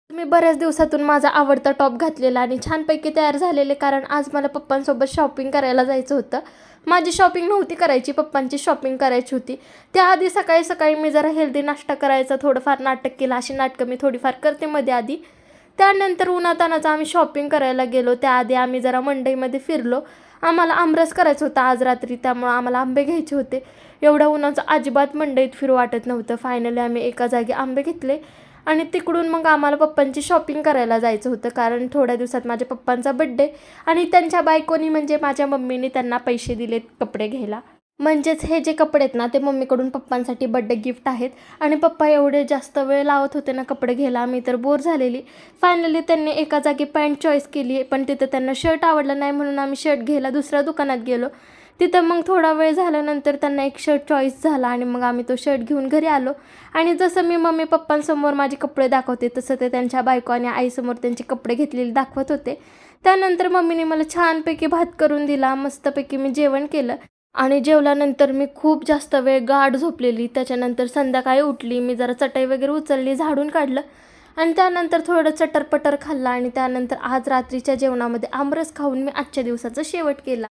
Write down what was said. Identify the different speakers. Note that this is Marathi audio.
Speaker 1: मी बऱ्याच दिवसातून माझा आवडता टॉप घातलेला आणि छानपैकी तयार झालेले, कारण आज मला पप्पांसोबत शॉपिंग करायला जायचं होतं. माझी शॉपिंग नव्हती करायची, पप्पांची शॉपिंग करायची होती. त्याआधी सकाळी सकाळी मी जरा हेल्दी नाश्ता करायचा थोडंफार नाटक केलं. अशी नाटकं मी थोडीफार करते मध्ये आधी. त्यानंतर उन्हातानाचं आम्ही शॉपिंग करायला गेलो. त्याआधी आम्ही जरा मंडईमध्ये फिरलो. आम्हाला आमरस करायचं होता आज रात्री, त्यामुळं आम्हाला आंबे घ्यायचे होते. एवढ्या उन्हाचं अजिबात मंडईत फिरू वाटत नव्हतं. फायनली आम्ही एका जागी आंबे घेतले आणि तिकडून मग आम्हाला पप्पांची शॉपिंग करायला जायचं होतं, कारण थोड्या दिवसात माझ्या पप्पांचा बड्डे आणि त्यांच्या बायकोनी म्हणजे माझ्या मम्मीने त्यांना पैसे दिलेत कपडे घ्यायला. म्हणजेच हे जे कपडे आहेत ना, ते मम्मीकडून पप्पांसाठी बड्डे गिफ्ट आहेत. आणि पप्पा एवढे जास्त वेळ लावत होते ना कपडे घ्यायला, मी तर बोर झालेली. फायनली त्यांनी एका जागी पॅन्ट चॉईस केली, पण तिथं त्यांना शर्ट आवडलं नाही, म्हणून आम्ही शर्ट घ्यायला दुसऱ्या दुकानात गेलो. तिथं मग थोडा वेळ झाल्यानंतर त्यांना एक शर्ट चॉईस झाला आणि मग आम्ही तो शर्ट घेऊन घरी आलो. आणि जसं मी मम्मी पप्पांसमोर माझे कपडे दाखवते, तसं ते त्यांच्या बायको आणि आईसमोर त्यांचे कपडे घेतलेले दाखवत होते. त्यानंतर मम्मीने मला छानपैकी भात करून दिला. मस्तपैकी मी जेवण केलं आणि जेवल्यानंतर मी खूप जास्त वेळ गाढ झोपलेली. त्याच्यानंतर संध्याकाळी उठली, मी जरा चटई वगैरे उचलली, झाडून काढलं आणि त्यानंतर थोडं चटरपटर खाल्लं आणि त्यानंतर आज रात्रीच्या जेवणामध्ये आमरस खाऊन मी आजच्या दिवसाचा शेवट केला.